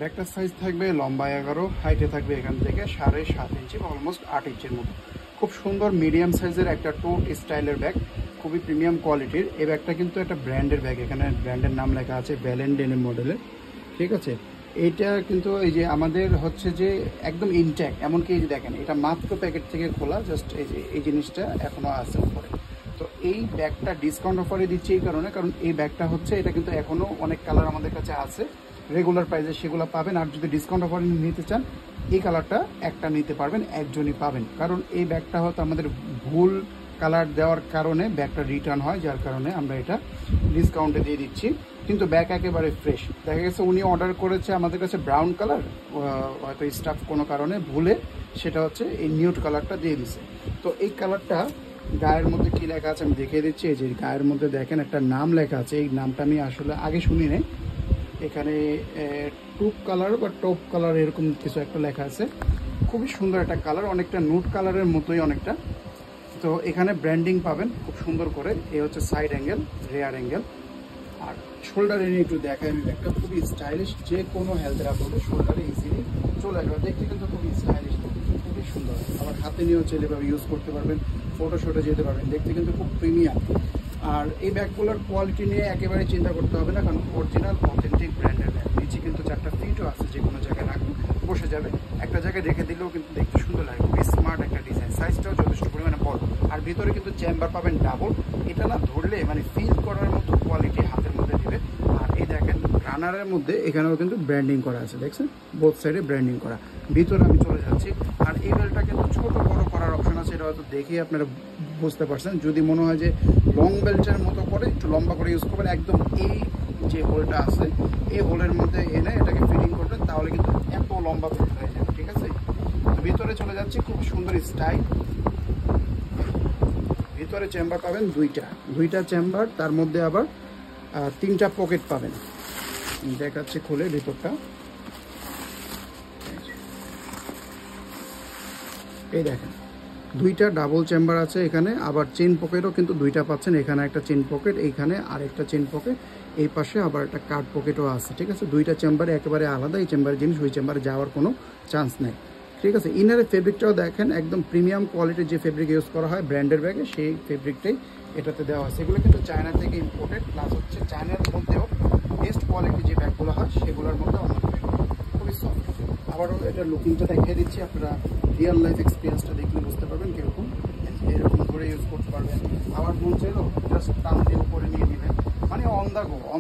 ব্যাগটার সাইজ থাকবে লম্বা 11, হাইটে থাকবে এখান থেকে 7.5 ইঞ্চি বা অলমোস্ট 8 ইঞ্চির মতো। খুব সুন্দর মিডিয়াম সাইজের একটা টোট স্টাইলের ব্যাগ, খুবই প্রিমিয়াম কোয়ালিটির। এই ব্যাগটা কিন্তু একটা ব্র্যান্ডের ব্যাগ, এখানে ব্র্যান্ডের নাম লেখা আছে ভ্যালেন্টাইনের মডেলের, ঠিক আছে। এইটা কিন্তু এই যে আমাদের হচ্ছে যে একদম ইনট্যাক্ট, এমনকি এই যে দেখেন এটা মাত্র প্যাকেট থেকে খোলা, জাস্ট এই যে এই জিনিসটা এখনও আছে উপরে। তো এই ব্যাগটা ডিসকাউন্ট অফারে দিচ্ছি এই কারণে, কারণ এই ব্যাগটা হচ্ছে এটা কিন্তু এখনও অনেক কালার আমাদের কাছে আছে, রেগুলার প্রাইসে সেগুলো পাবেন। আর যদি ডিসকাউন্ট অফারে নিতে চান এই কালারটা একটা নিতে পারবেন, একজনই পাবেন। কারণ এই ব্যাগটা হয়তো আমাদের ভুল কালার দেওয়ার কারণে ব্যাগটা রিটার্ন হয়, যার কারণে আমরা এটা ডিসকাউন্টে দিয়ে দিচ্ছি। কিন্তু ব্যাগ একেবারে ফ্রেশ। দেখা গেছে উনি অর্ডার করেছে আমাদের কাছে ব্রাউন কালার, হয়তো স্টাফ কোনো কারণে ভুলে সেটা হচ্ছে এই নিউড কালারটা দিয়ে দিছে। তো এই কালারটা গায়ের মধ্যে কী লেখা আছে আমি দেখিয়ে দিচ্ছি। এই যে গায়ের মধ্যে দেখেন একটা নাম লেখা আছে, এই নামটা আমি আসলে আগে শুনি নাই। এখানে টুপ কালার বা টপ কালার এরকম কিছু একটা লেখা আছে। খুবই সুন্দর একটা কালার, অনেকটা নুট কালারের মতোই অনেকটা। তো এখানে ব্র্যান্ডিং পাবেন খুব সুন্দর করে। এই হচ্ছে সাইড অ্যাঙ্গেল, রেয়ার অ্যাঙ্গেল। আর শোল্ডারে নিয়ে একটু দেখাই আমি ব্যাগটা, খুবই স্টাইলিশ, যে কোনো হেলথ রাখবে শোল্ডারে ইজিলি চলে আসবে। দেখতে কিন্তু খুবই স্টাইলিশ, খুবই সুন্দর। আবার হাতে নিয়েও চাইলে এভাবে ইউজ করতে পারবেন, ফটোশুটে যেতে পারবেন, দেখতে কিন্তু খুব প্রিমিয়াম। আর এই ব্যাগগুলোর কোয়ালিটি নিয়ে একেবারে চিন্তা করতে হবে না, কারণ অরিজিনাল অথেন্টিক ব্র্যান্ডের ব্যাগ। নিচে কিন্তু 4টা ফিটও আছে, যে কোনো জায়গায় রাখুন বসে যাবে, একটা জায়গায় রেখে দিলেও কিন্তু দেখতে সুন্দর লাগে। খুবই স্মার্ট একটা ডিজাইন, সাইজটাও যথেষ্ট পরিমাণে বড়। আর ভিতরে কিন্তু চেম্বার পাবেন ডাবল, এটা না ধরলে মানে ফিল করার মতো কোয়ালিটি হাতের মধ্যে দিবে। আর এই দেখেন রানারের মধ্যে এখানেও কিন্তু ব্র্যান্ডিং করা আছে, দেখছেন বোথ সাইডে ব্র্যান্ডিং করা। ভিতরে আমি চলে যাচ্ছি। আর এই বেলটা কিন্তু ছোট বড় করার অপশন আছে, এটা হয়তো দেখেই আপনারা বুঝতে পারছেন। যদি মনে হয় যে লং বেল্টের মতো করে একটু লম্বা করে ইউজ করবেন, একদম এই যে হোলটা আছে এই হোলের মধ্যে এনে এটাকে ফিটিং করবেন, তাহলে কিন্তু এত লম্বা বেল্ট হয়ে যাবে, ঠিক আছে। তো ভিতরে চলে যাচ্ছি, খুব সুন্দর স্টাইল। ভিতরে চেম্বার পাবেন দুইটা চেম্বার, তার মধ্যে আবার 3টা পকেট পাবেন। দেখাচ্ছে খুলে ভিতরটা, এই দেখেন 2টা ডাবল চেম্বার আছে এখানে। আবার চেন পকেটও কিন্তু 2টা পাচ্ছেন, এখানে একটা চেন পকেট, এইখানে আরেকটা চেন পকেট, এই পাশে আবার একটা কার্ড পকেটও আছে, ঠিক আছে। 2টা চেম্বারে একেবারে আলাদা, এই চেম্বারের জিনিস ওই চেম্বারে যাওয়ার কোনো চান্স নেই, ঠিক আছে। ইনারের ফেব্রিকটাও দেখেন একদম প্রিমিয়াম কোয়ালিটির যে ফেব্রিক ইউজ করা হয় ব্র্যান্ডের ব্যাগে, সেই ফেব্রিকটাই এটাতে দেওয়া আছে। এগুলো কিন্তু চায়না থেকে ইম্পোর্টেড, প্লাস হচ্ছে চায়নার মধ্যেও বেস্ট কোয়ালিটি যে ব্যাগগুলো হয় সেগুলোর মধ্যে অনেক খুবই সফট। আবারও এটা লুকিংটা দেখিয়ে দিচ্ছি, আপনারা রিয়েল লাইফ এক্সপিরিয়েন্সটা দেখলে বুঝতে পারবেন কীরকম। এরকম করে ইউজ করতে পারবেন, আবার মন চাইলেও জাস্ট টান দিয়ে উপরে নিয়ে নেবেন, মানে অন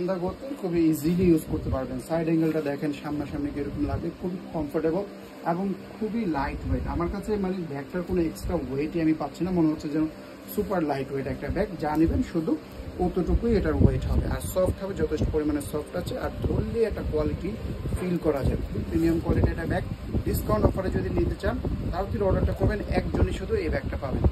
দ্য গোতে খুবই ইজিলি ইউজ করতে পারবেন। সাইড অ্যাঙ্গেলটা দেখেন সামনাসামনি কীরকম লাগে, খুবই কমফোর্টেবল এবং খুবই লাইট ওয়েট। আমার কাছে মানে ব্যাগটার কোনো এক্সট্রা ওয়েটই আমি পাচ্ছি না, মনে হচ্ছে যেন সুপার লাইট ওয়েট একটা ব্যাগ। যা নেবেন শুধু কতটুকুই এটার ওয়েট হবে, আর সফট হবে, যথেষ্ট পরিমাণে সফট আছে। আর ধরলে একটা কোয়ালিটি ফিল করা যায়, খুবই প্রিমিয়াম কোয়ালিটি একটা ব্যাগ। ডিসকাউন্ট অফারে যদি নিতে চান তাহলে অর্ডারটা করবেন, একজনই শুধু এই ব্যাগটা পাবেন।